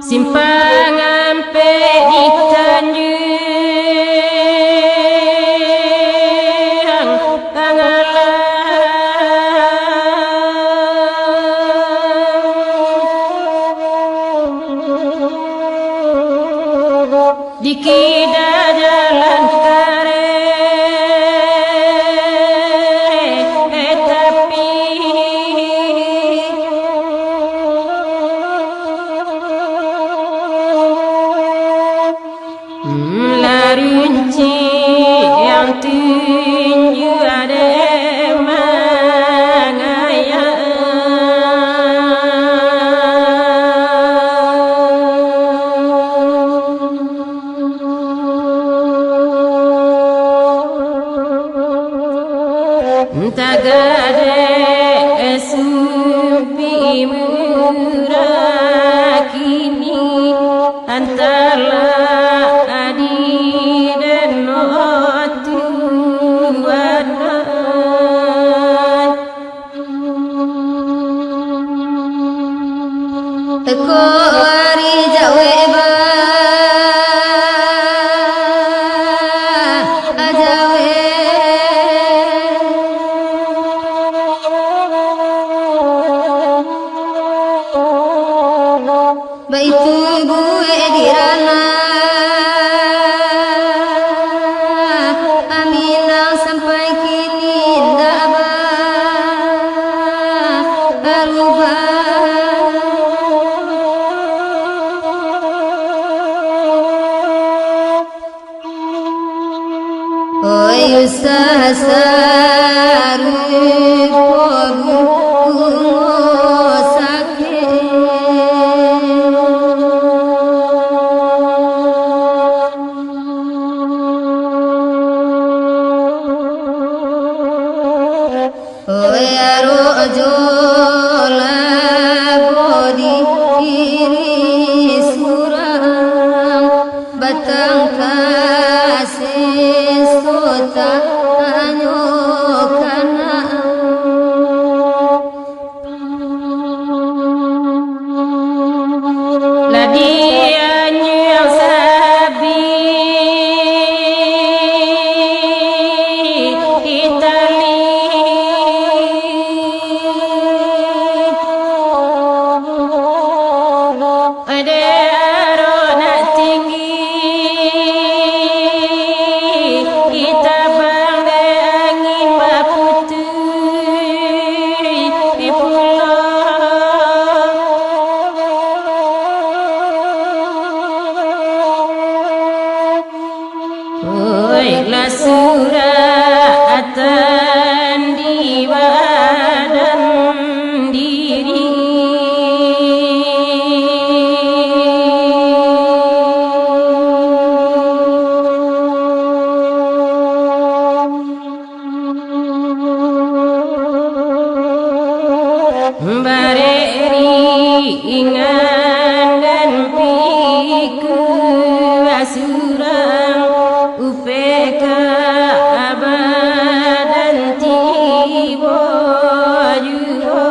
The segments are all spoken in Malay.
Simpangan pe di Tanjung Pangalang di kida jalan kare tapi rinci yang tinju ada mangaya tagade esupi murakini antara Kori jawe ba jawe baitu gue dirana aminang sampai kini ndak berubah. Oi sasaru pogu sakit oi arojo labodi iri surang batang kasih tanyo kana ladiannya yang sabi Itali ada arona tinggi la suratan di badan diri bareri ingan dan piku asurang UPK abadan tibo juro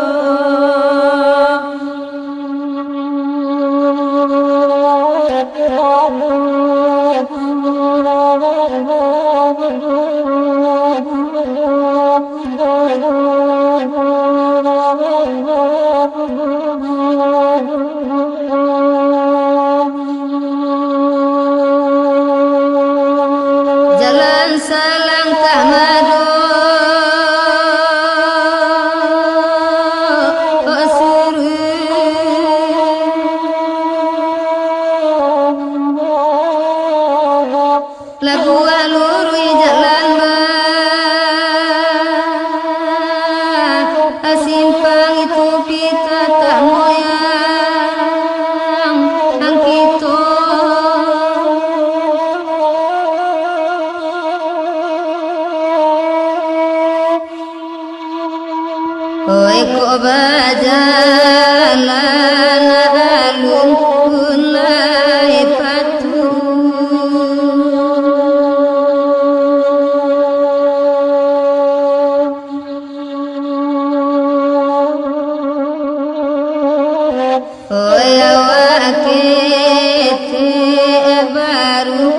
jalan salang tamado suru lagu alurui jalan ba asimpang itu pita tak moyang angkito oi kok bajalan alun unai patu kete baru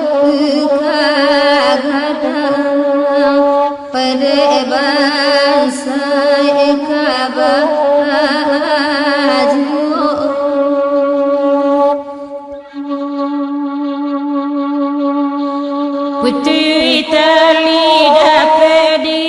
kagadang pada bangsa kabaju putri terlidah pedi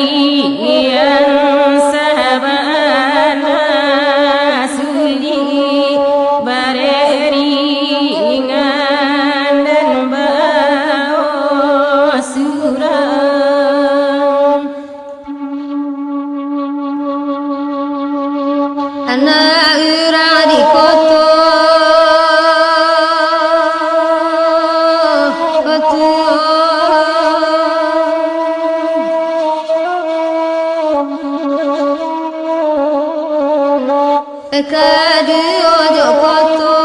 pencarian sabana suli bereringan dan bawa suram anak uradi koto kadu ojo koto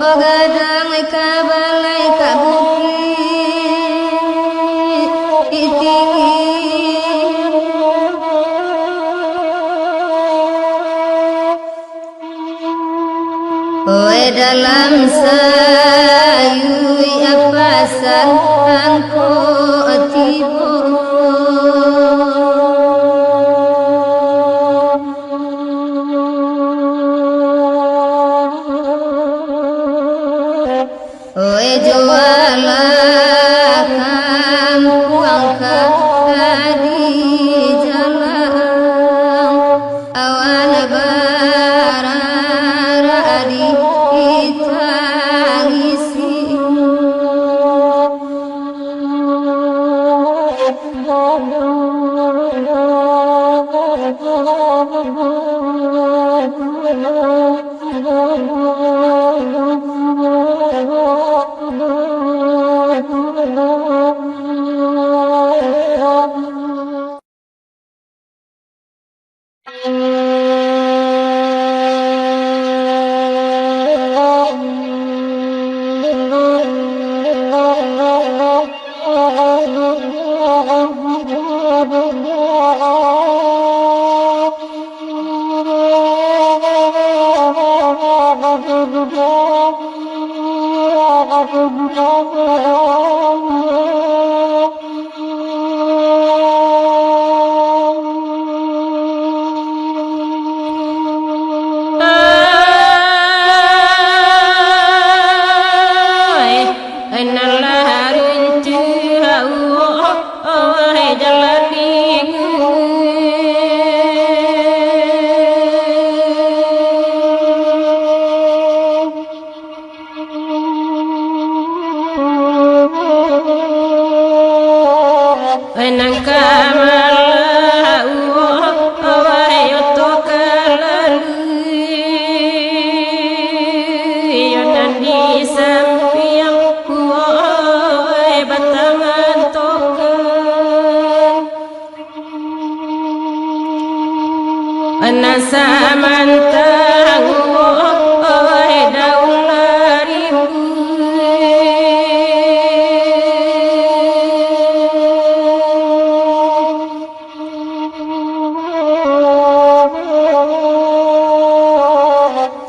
ogadang kabalai kabuki itingi oe dalam sayu apasan angko tibo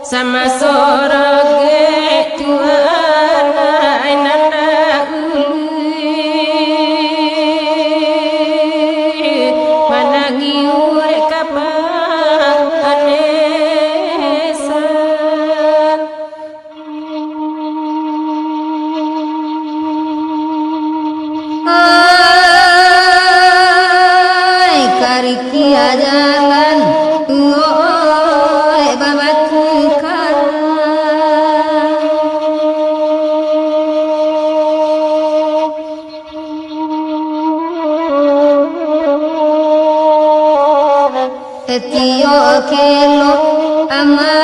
sama sorage tuana inanda managi ure kapang anesan kelo ama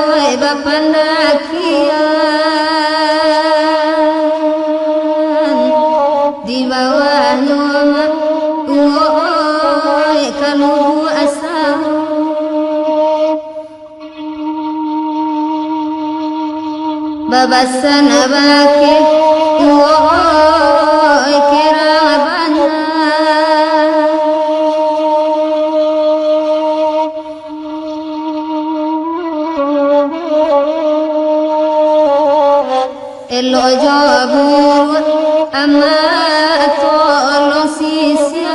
oi bapandakian di bawah nyoma oi kaluhu asam babasan abake oi kerabana elo jabur ama tolong sisihkan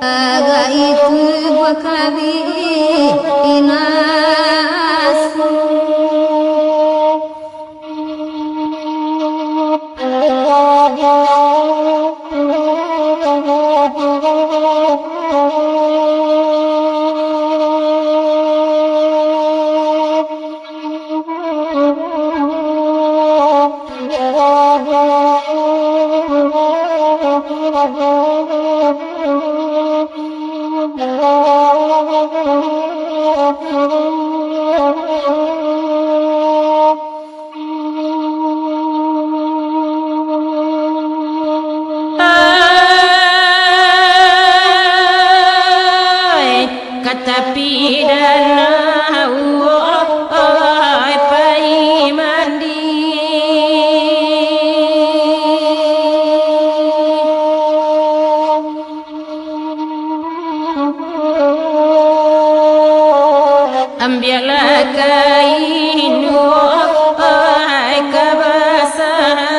agak itu bakabi inasu kata pidana oi pai mandi ambillah kain oi kebasahan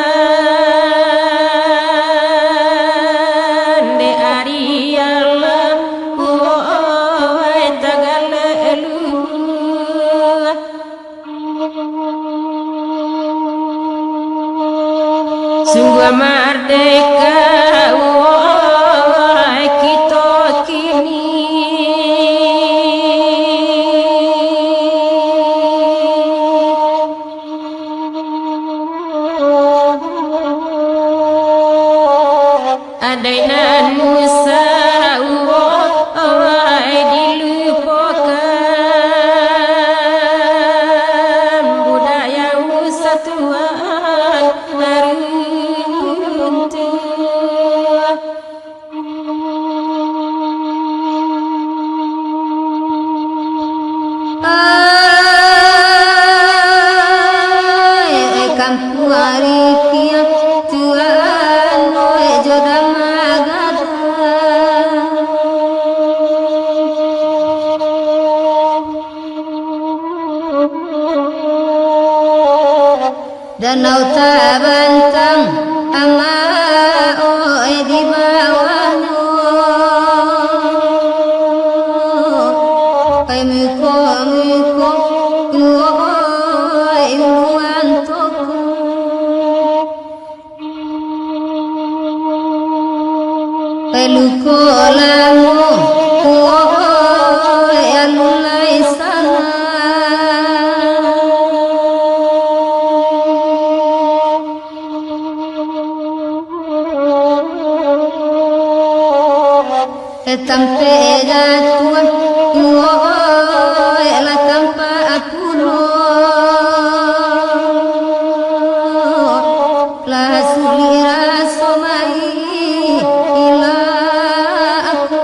de arialah sungguh merdeka wahai kita kini adainan Musa wahai dilupakan budaya Musa Tuhan kampung arikia Tuhan oi jodoh magada danau tabantang ama oi di bawahnya oi muko oi uluan toko oi luko lamu oi alulai sana tampe jatuh oi la tanpa apuro la sulira somai ila aku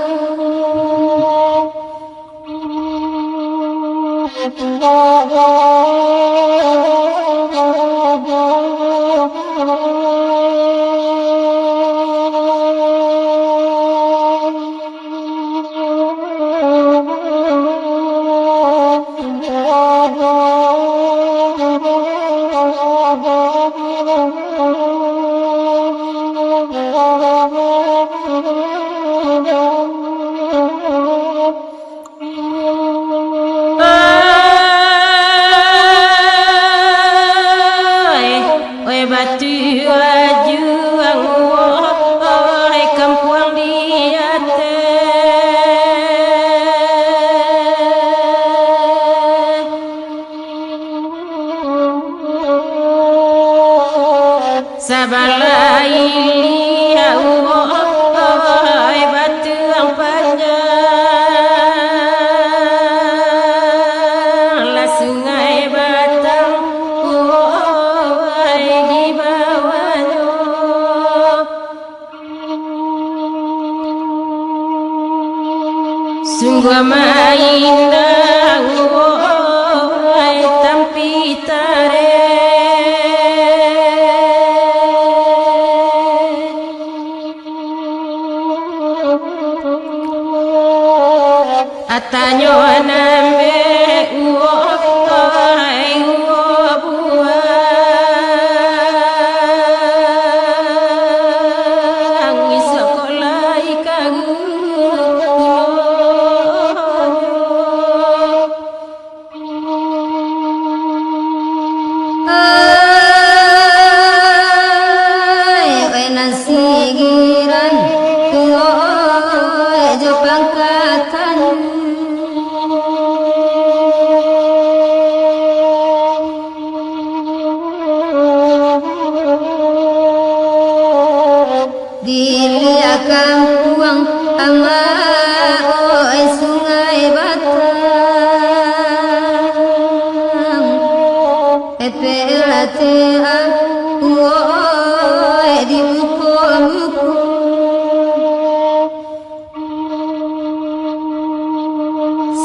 sabalai ya Allah batu Sungguh maindah tampi tare atanyo nambe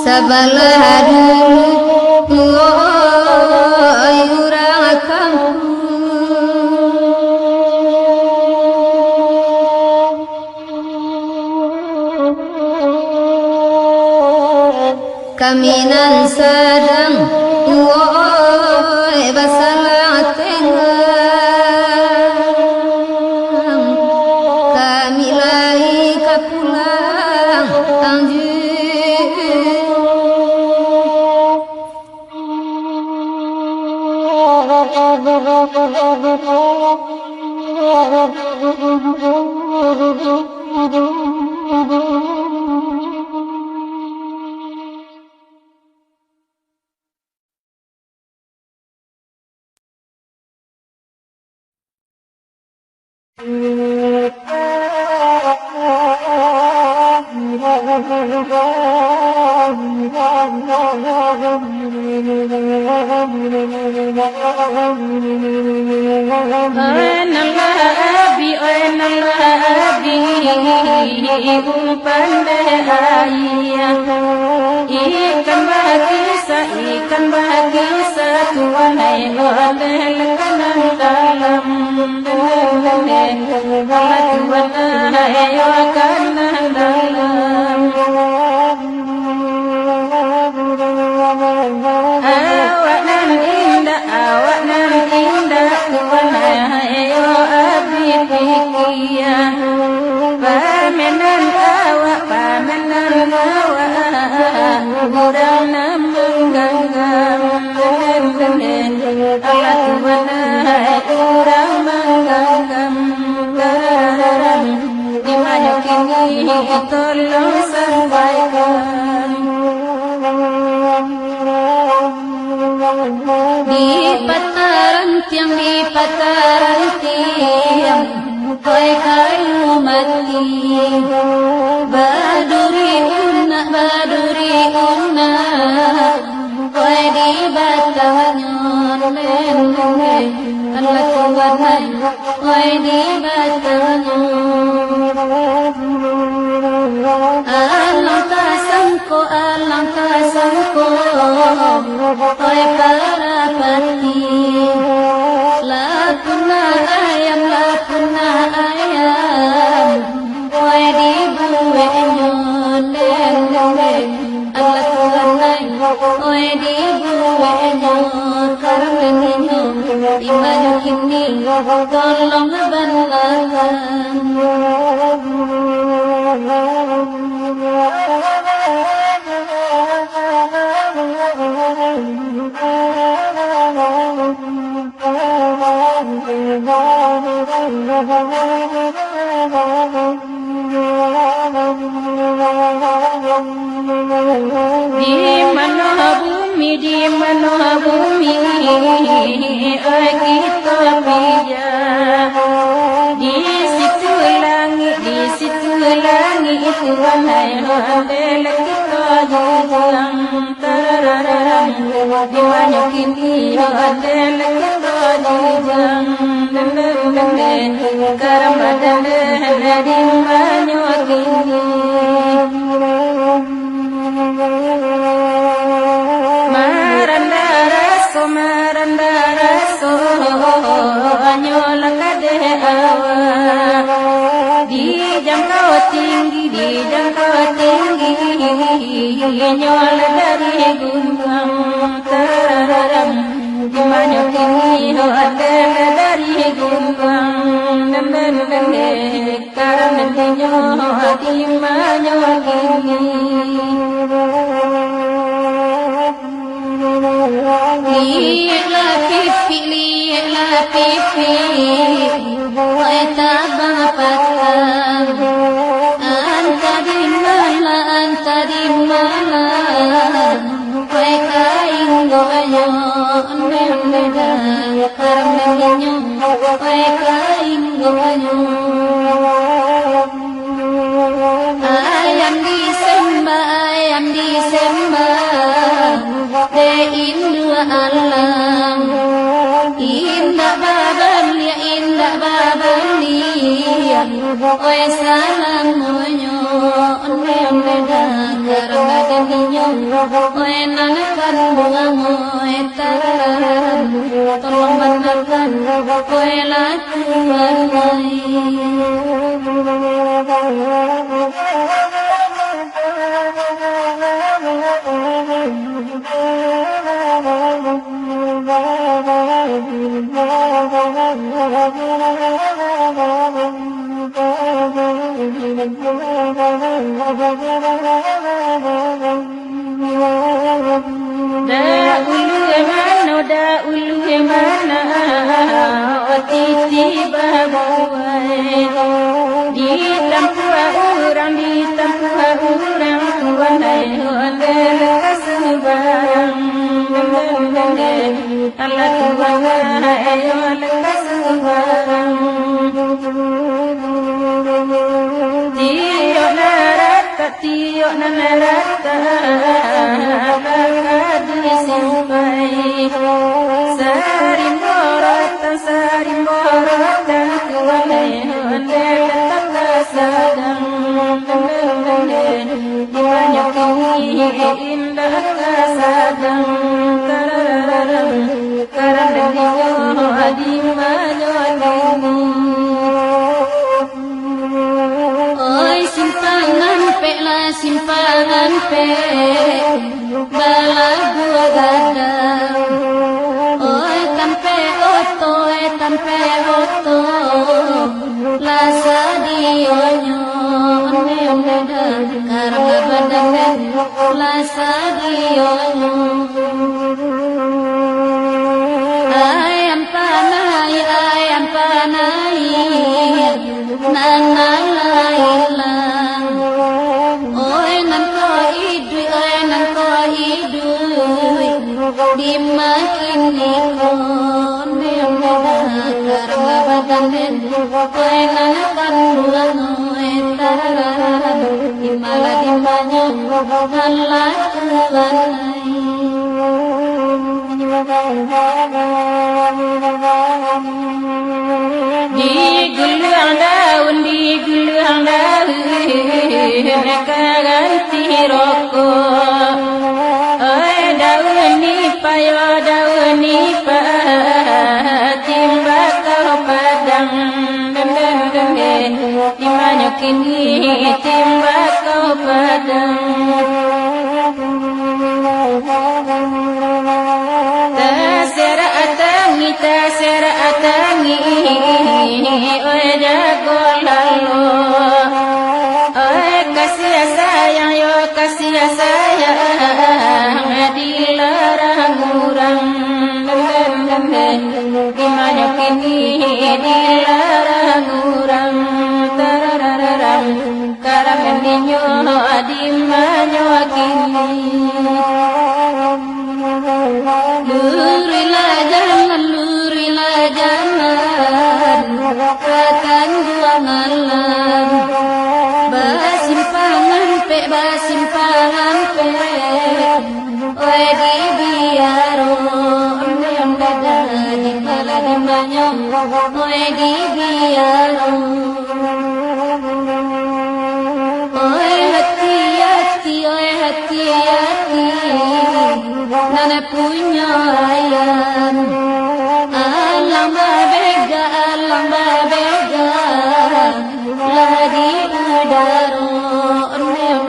Sabalah dulu orang kampung kaminan sedang basalah tengah kami lagi kapulang anjir ikan bagi satu wahai oleh kanan dalam wahai kanan dalam awak nan indah wahai abdi fikiyah pamenan awak kurang menggenggam Allah Tuhan kurang menggenggam di mana kini tolong sampaikan di pataran tiang koi kayu mati baduri una koi di batangan Allah Tuhan koi di batangan alang tasangko koi parapati lapuna ayam koi di buwe nyonden Allah Tuhan koi di buwe nyon karena nino imanu kini tolong balakan di mana bumi kita pijak di situ langit wahai bela kita jujang tarararang di mana kini bela kita jujang karam ada di mana kini nyol dari gunung terang dimana kini hotel dari gunung karena nyol dimana kini lihatlah pipi tabang patang anta di mana kue kain goyo nenda karena nyo kue kain goyo ayam disembah de indua alam indah baban dia kue salam monyo nenda karena deninya kue nanakan bunga moe taran tolong benarkan kue lakukan da ulu mana otiti babuai di tampua urang tuanai hotel kesebarang ala tuanai ayo kesebarang tiok narata kakadi simpai sarimborota kualai hotel takasadang dimana kini indah kasadang karena dia dimana kini simpangan pe bala gua gadang oi tampe oto la sadionyo nenda karena badan la sadionyo ayam panai nanalailang dimakin nikon karena badan kue nanakan bulan etaran dimana halakuan di guluang daun ganti rokok daun nipa timbakau padang dimana kini timbakau padang tasera atangi oi jago lalu oi kasih sayang dilarang urang dimana kini dilarang urang tarararang karena ninyo dimana kini lurilah jangan katan juang alam basimpangan pe oi di biaro di pala di manyong oi di biaro oi hati nana punya ayam alam babega lagi udaro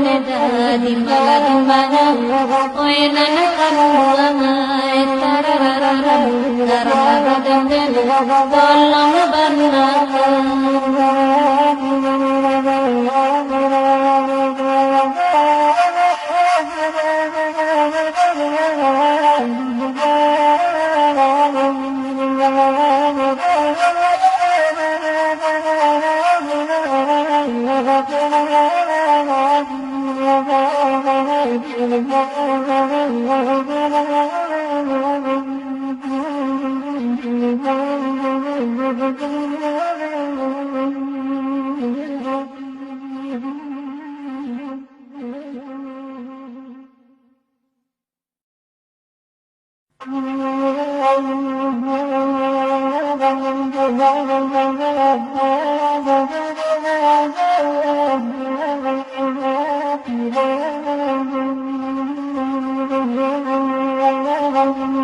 neda di mana oi nana karuangai tararara tolong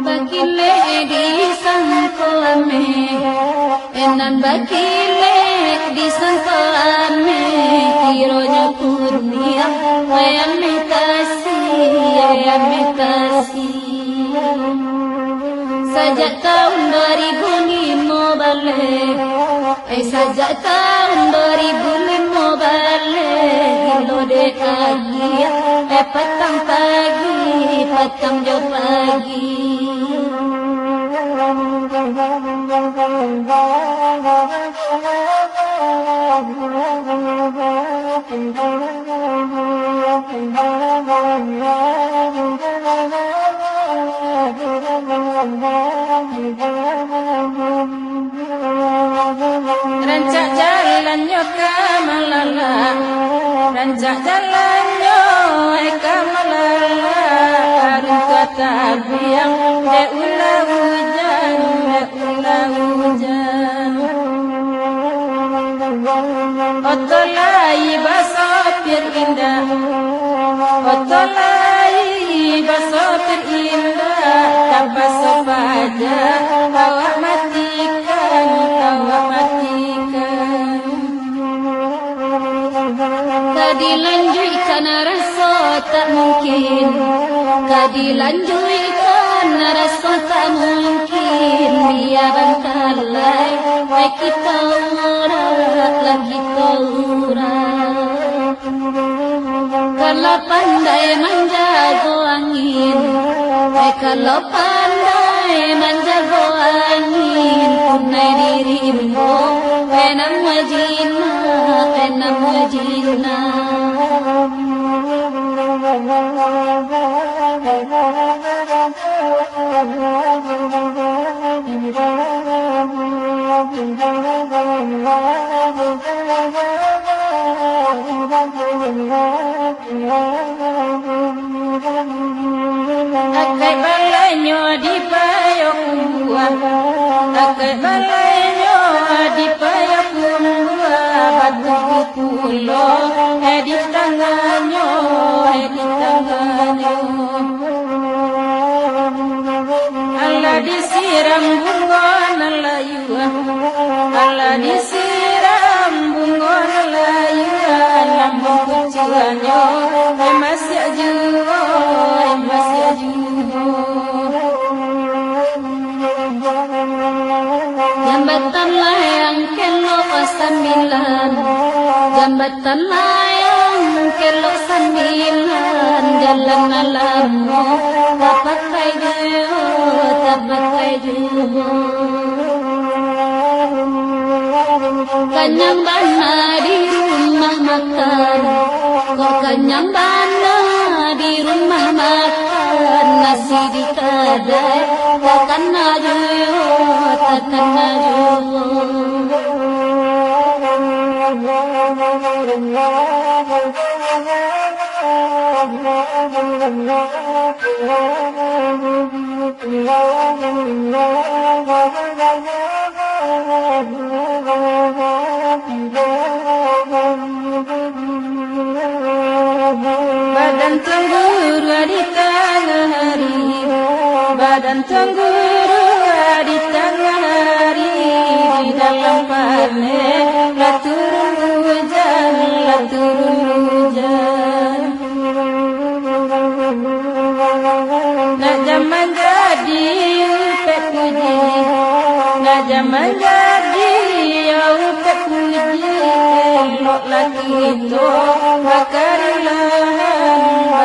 bakile di sangkolame enan bakile di sangkolame kironya kurnia ayame kasih sajak tahun 2005 balik sajak tahun 2005 balik lo dek lagi petang jauh pagi rancak jalannya kamalala rancak jalannya kamalala arun kata biang ulah hujan otolai basopir indah otolai basopir indah tanpa sopaja awak matikan tadi lanjutkan rasa tak mungkin tadi lanjutkan rasa tak mungkin dia bantalai kita kalau pandai menjaga angin kalau pandai menjaga angin punai dirimu enam wajina akai balanyo di payok buah akai balanyo di payok buah batu pulo di tangannya Allah disiram bungon layuan Allah disiram bungon layuan lambung kucuannya masih juo jambatan layang kelo 9 jambatan layang kelo 9 jalan alammu dapat kayu kanyang bana di rumah makan kok kanyang bana di rumah makan nasi di kedai takkan naju badan tengguru di tengah hari badan tengguru di tengah hari di dalam panen la turun hujan dia menjadi yang terpuji elok lagi itu bakarilah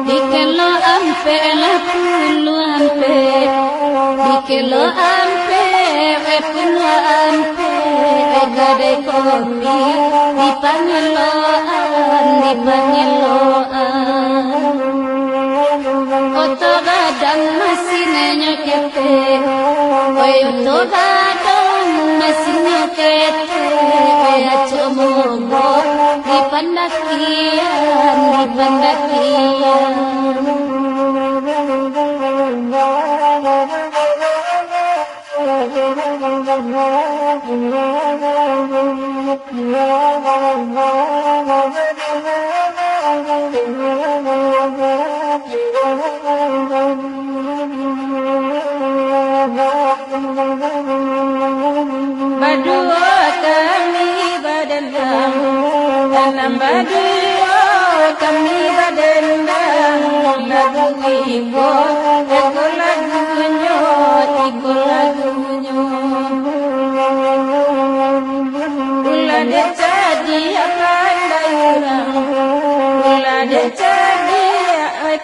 dikelo ampe lah pulu ampe dikelo ampe pulu ampe gadai kopi dipangeloan oto gadang masine nyokete oto gadang masine nyokete oya comogo dipandakian Berdua kami berdendam dalam berdua kami berdendam lagu ibu aku lagunya Ula dia jadi pandai orang Ula dia jadi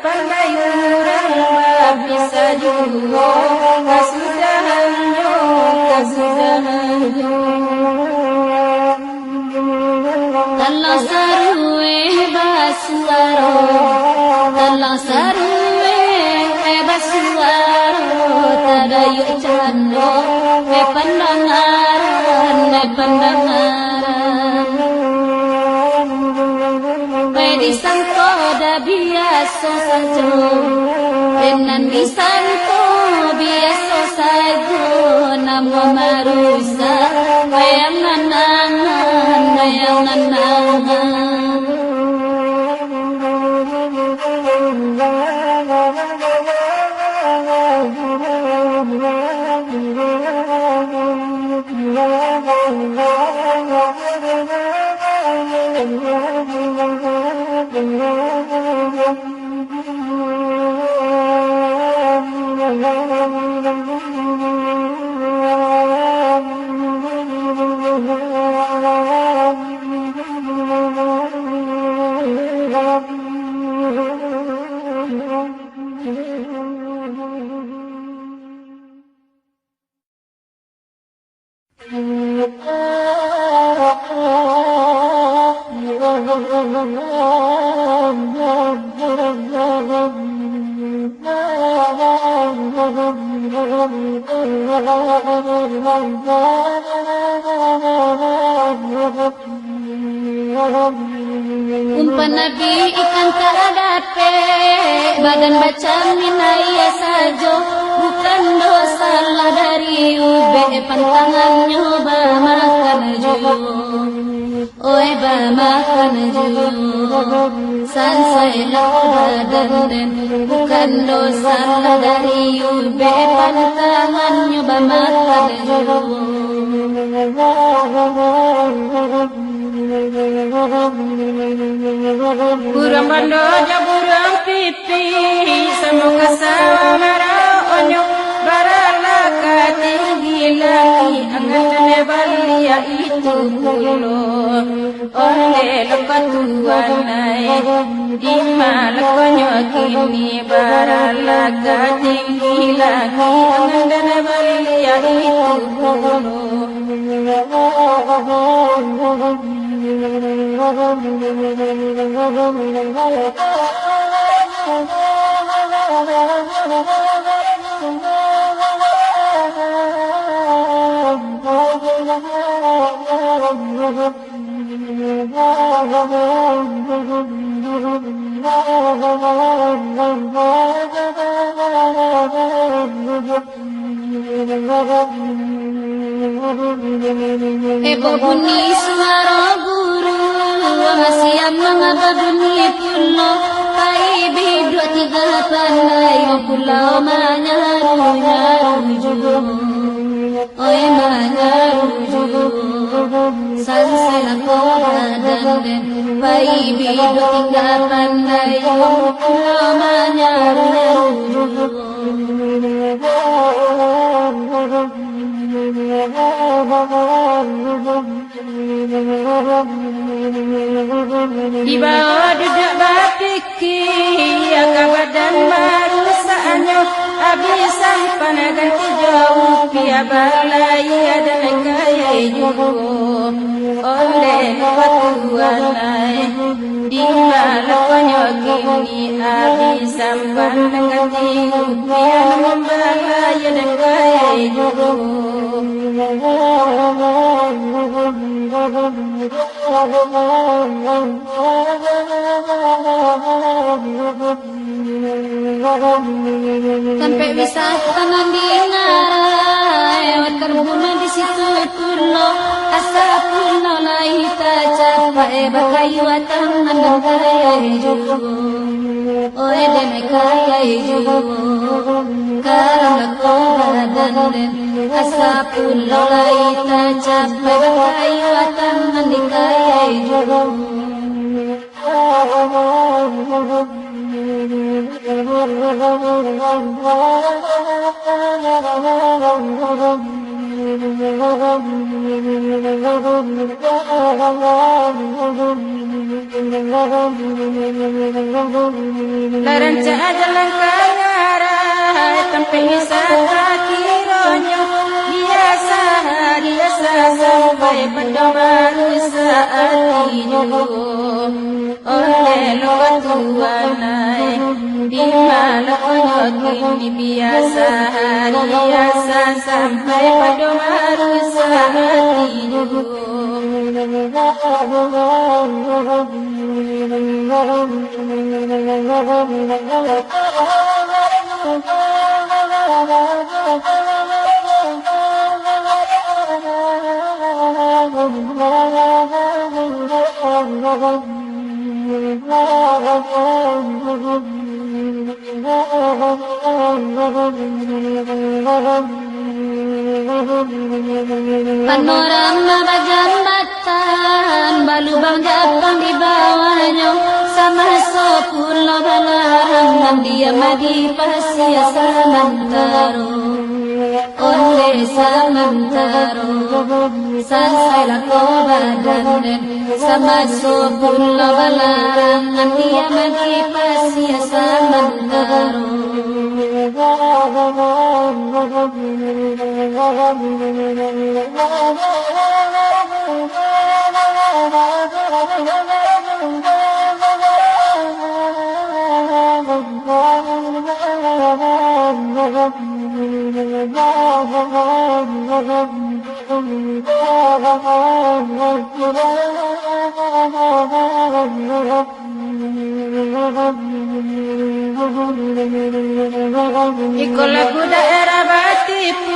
pandai orang bisa juga kasudahannya Kalau sarue basuaro Kalau sarue basuaro Tadayu cando pandangaran disangko dah biasa saja Enan disangko biasa saja Nama marusa Bayangan Umpan Nabi ikan tak ada pe Badan baca minaya sajo Bukan dosa lah dari ube Pantangannya bamakan juyo Oi bamakan juyo Sansai lah badan Bukan dosa lah dari ube Pantangannya bamakan juyo Burang bando ja burang pipi Semoga samara onyo Barala tinggi lagi Angan balia itu bulo Onde lepas tuanai Imal konyo kini Barala tinggi lagi Angan balia itu bulo Bunyi suara guru masih mengapa bunyi pulau Pai bidua tiga pandai pulau manyaru Oi manyaru Sansela kobadan Pai bidua tiga pandai pulau manyaru Di bawah duduk bapiki badan baru saanyo abisan panagan jauh pia balai ada kaya jugo oleh watuanai di malakonyo kini abisan panagan pia membalai ada kaya jugo sampai wisata di ngarai terbunuh di situ pulau asap pulau lain tak capai bakayu tangan dan kaya jugo oh demi kaya jugo karena kau badan asap pulau lain tak capai bakayu tangan di kaya jugo Laranca jalan kangarai tempe wisata kironyo biasa sampai pada baru saat hidup oleh luatuanai di malakonyo kini biasa sampai pada baru saat hidup Panorama bajambatan balubang Jepang di bawahnya sama pulau balarang dia madi pasia samantaro oleh samantaro sansailah kau badan sama pulau balarang dia madi pasia samantaro Ikolah ku daerah Batipu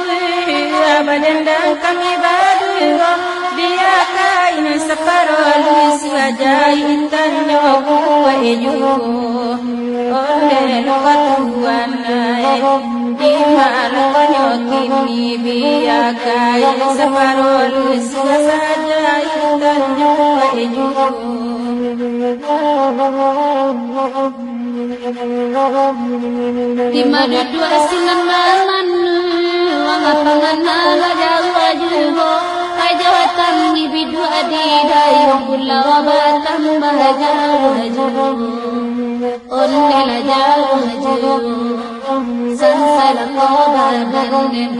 Abadendang kami baduro Dia kain separuh luis wajah intanyo kuwa ejugo Oleh lukatuanai Di malakonyo kini Dia kain separuh luis wajah intanyo kuwa ejugo di mana dua sinan mamanu wangapangan ala jawa jubo kai jawatan ibidu adidayo pulau batam bahajawa jubo onnela jawa jubo sansala kobadan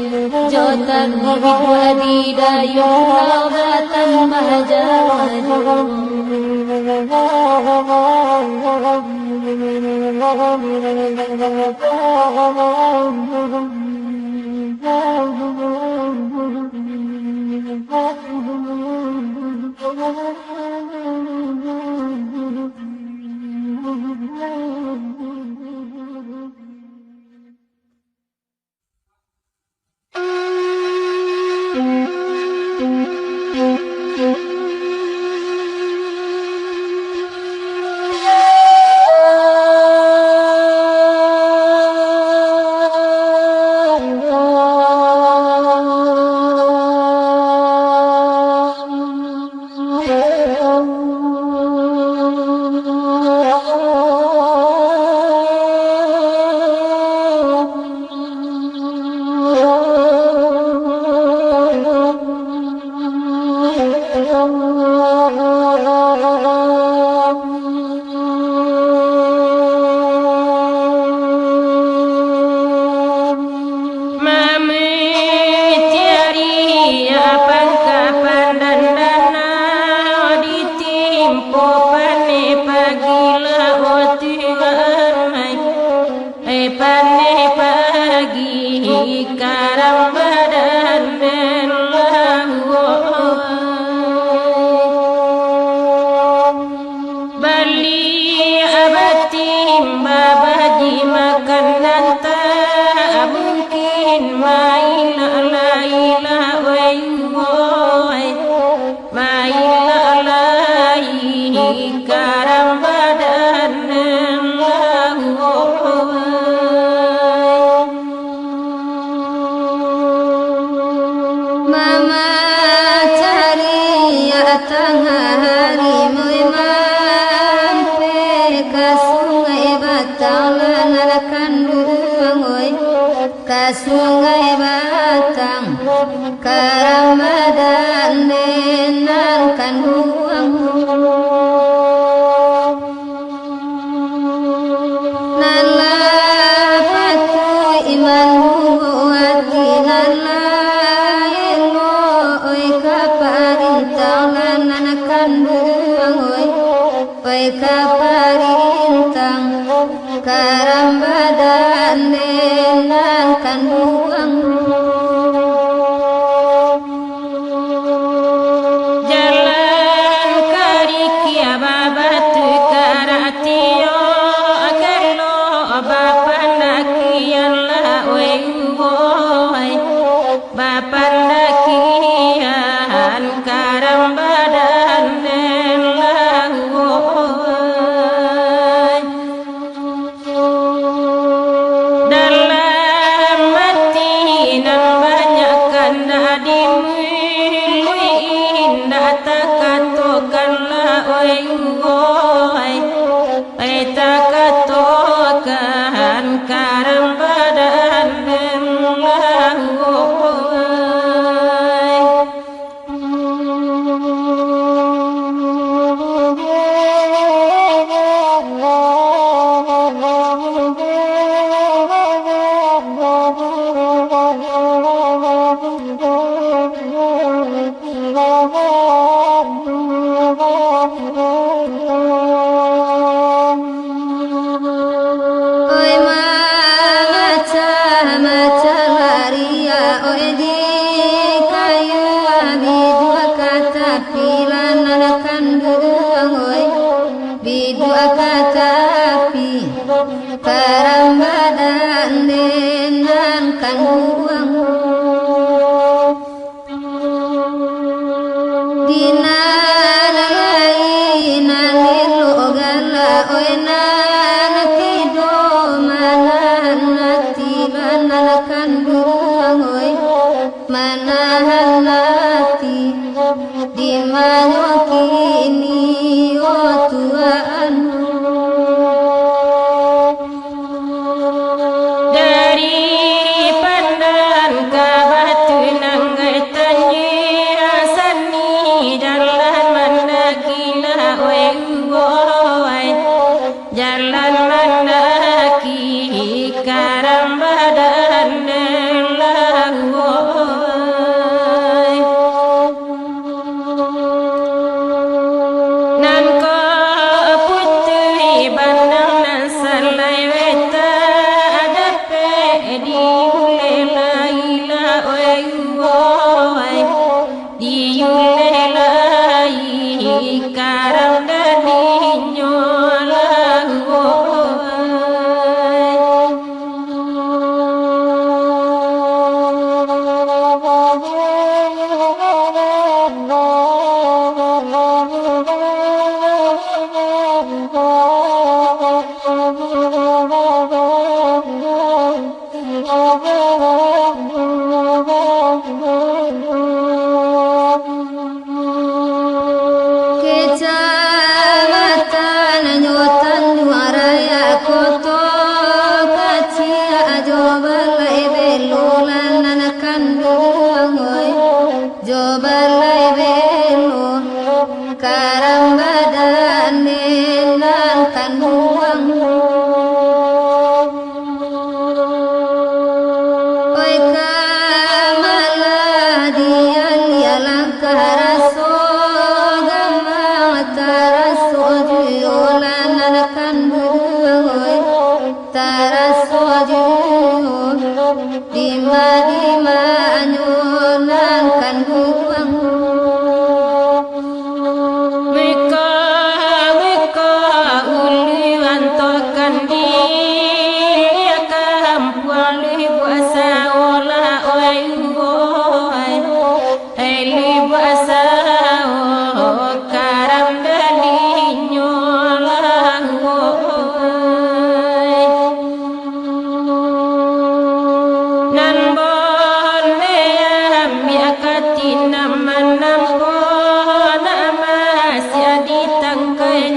jotan ibidu adidayo pulau batam bahajawa jubo Sungai Batang Karamadan nenan kan buang nala patu iman buati nala elo oi kaparintang nanan kan buang oi kaparintang Karamadan nenan kan buang jalan karikia babatu karatio akello bapanakian la wengboy bapanakian Karambadan nen la dalam mati nan banyak kanda dimuliin takatokanlah oi takatokan Karambadan Karambadan nenan kan buang dinan lainan logala oenan tido manan tiban kan buang manahan lati di mana kini o Tuhan jalan mandaki Karambadan nan ko putri bandang nan salai weta adape di ulela di ulela Karamdadinyo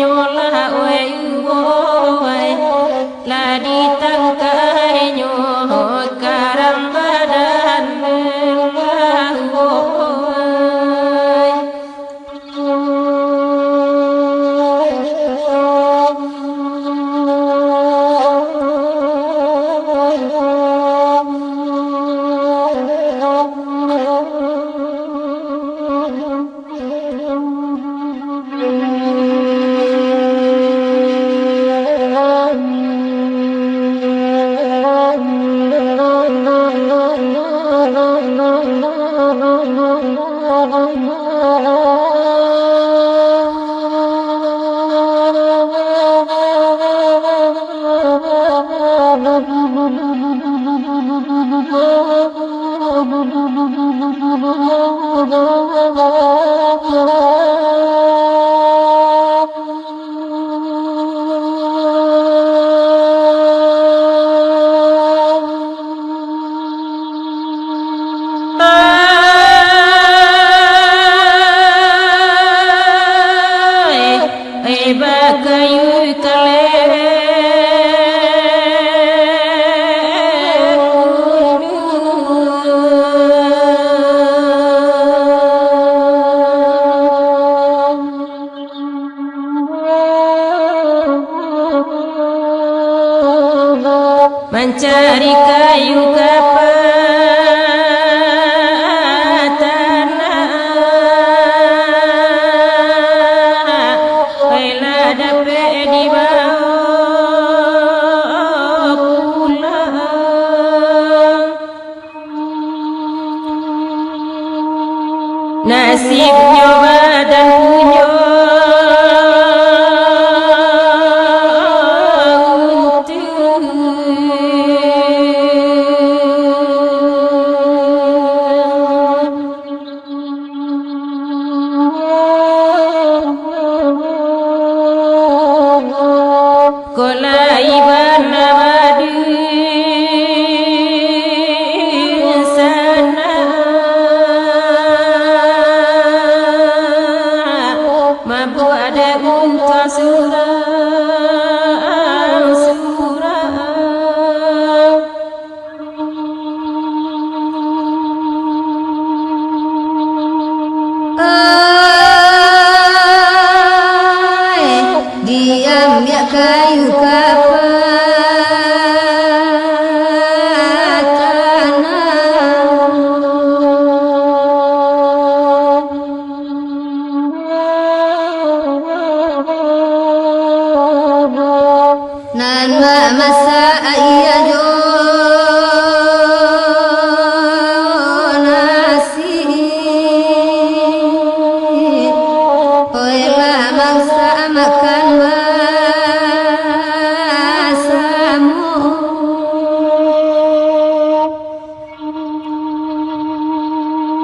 nyola oi woi la di tangkai nyo karam badan mencari kayu kapatan baiklah dapat dibawa pulang nasibnya badan punya diambil kayu kapatan nan masa iya jo nasi oilah mangsa makan masamu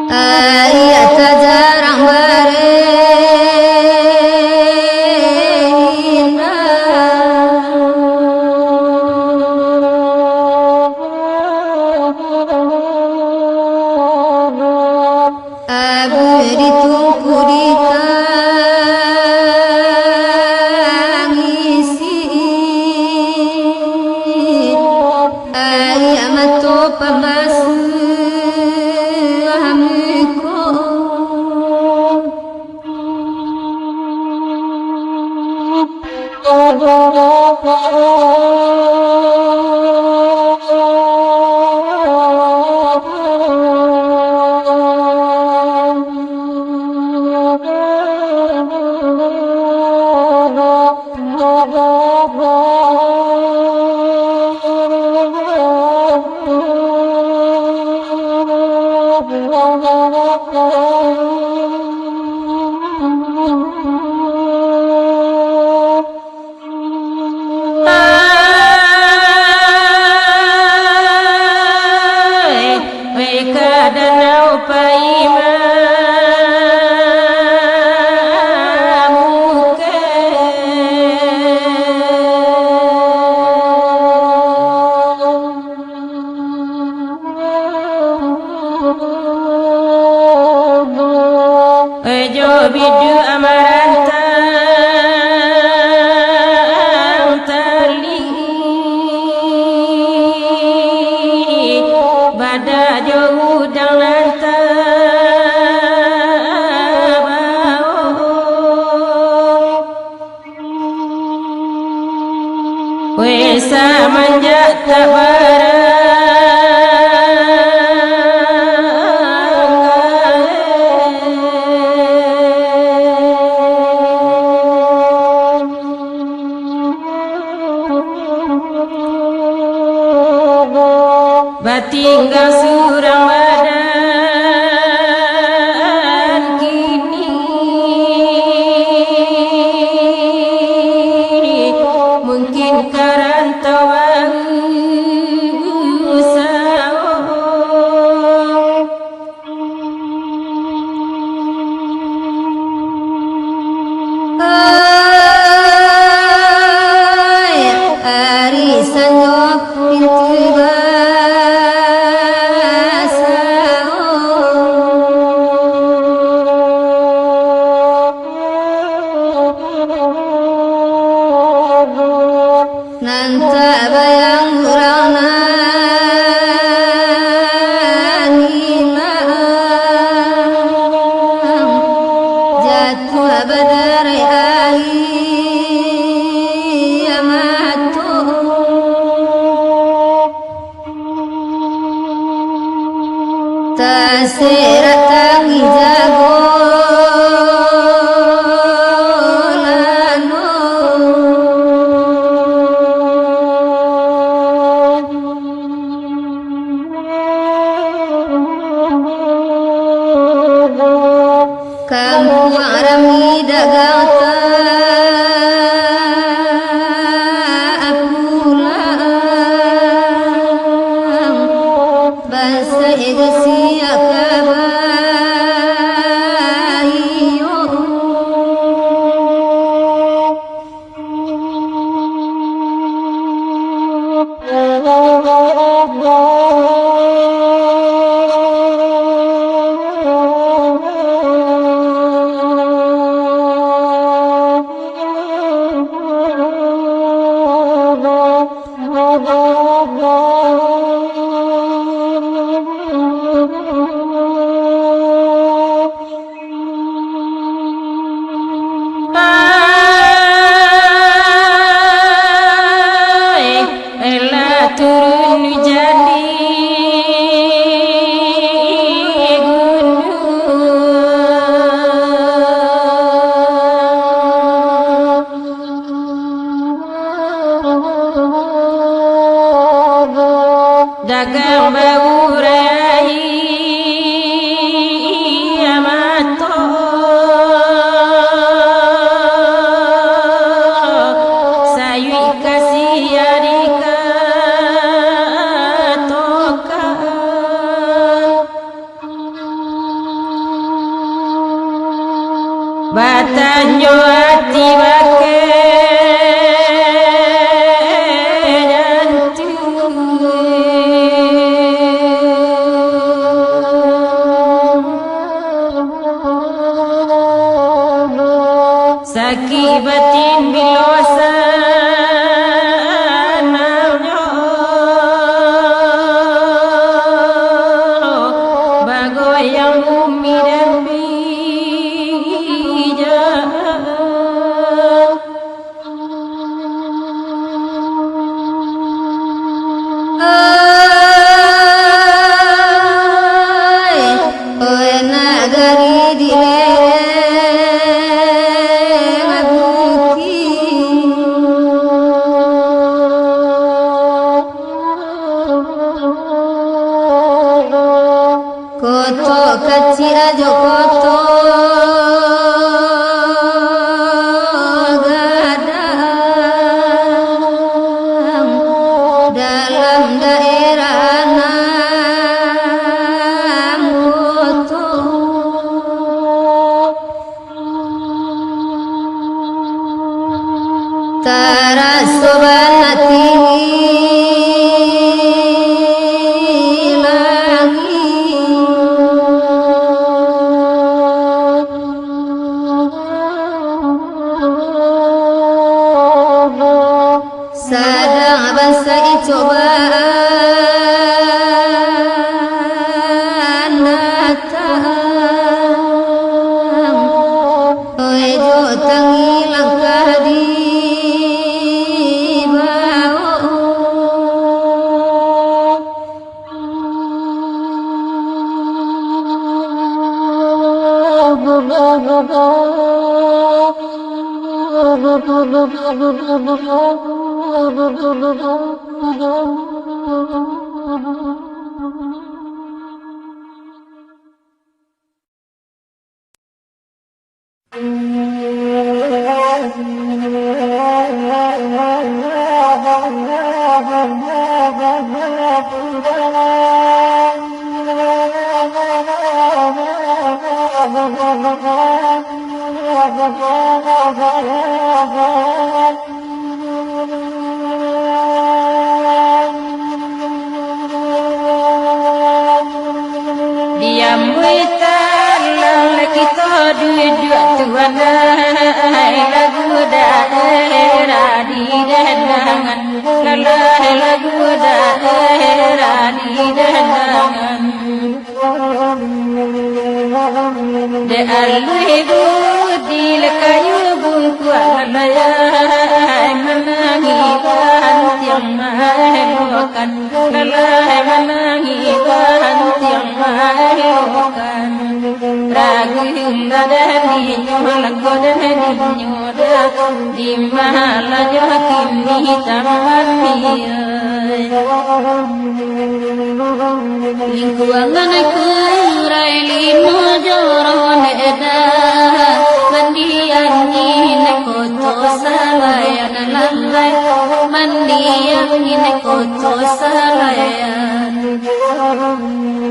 ayat jarang ditungku ditangisi ayam atau pembasu hamiko semenjak tak tinggal surang badan kini mungkin karantauan terserat tangi jago lano kampung rami dagang turun jadi gunung dagang bau rai amato sayu kasih adika batanyo hati bake jantung sakit batin bilosa bagoyang bumi dan koto kecil aja koto gadang dalam daerah enam koto terasa banget tinggi sadang basai cobaan datang ojo tangi langkah di bawah Diam witan kita dua-dua tuana lagu daerah di dendangan lagu daerah di dendangan de alwibu di lekayu bungku alaya menangi tiang mahelokan lalai menangi tiang mahelokan ragu hindadani nyola godani nyoda di mahala jokim di tamani lingkuangan kurai limo joron eda mandian ine koto salayan lalai mandian ine koto salayan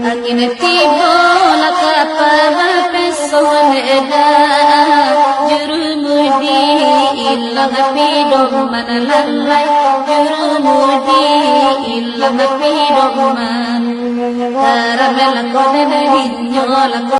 angin tibo lakapa mapeson eda jurumudi ilang pidom manalalai jurumudi ilang pidom man karamel kone hinyo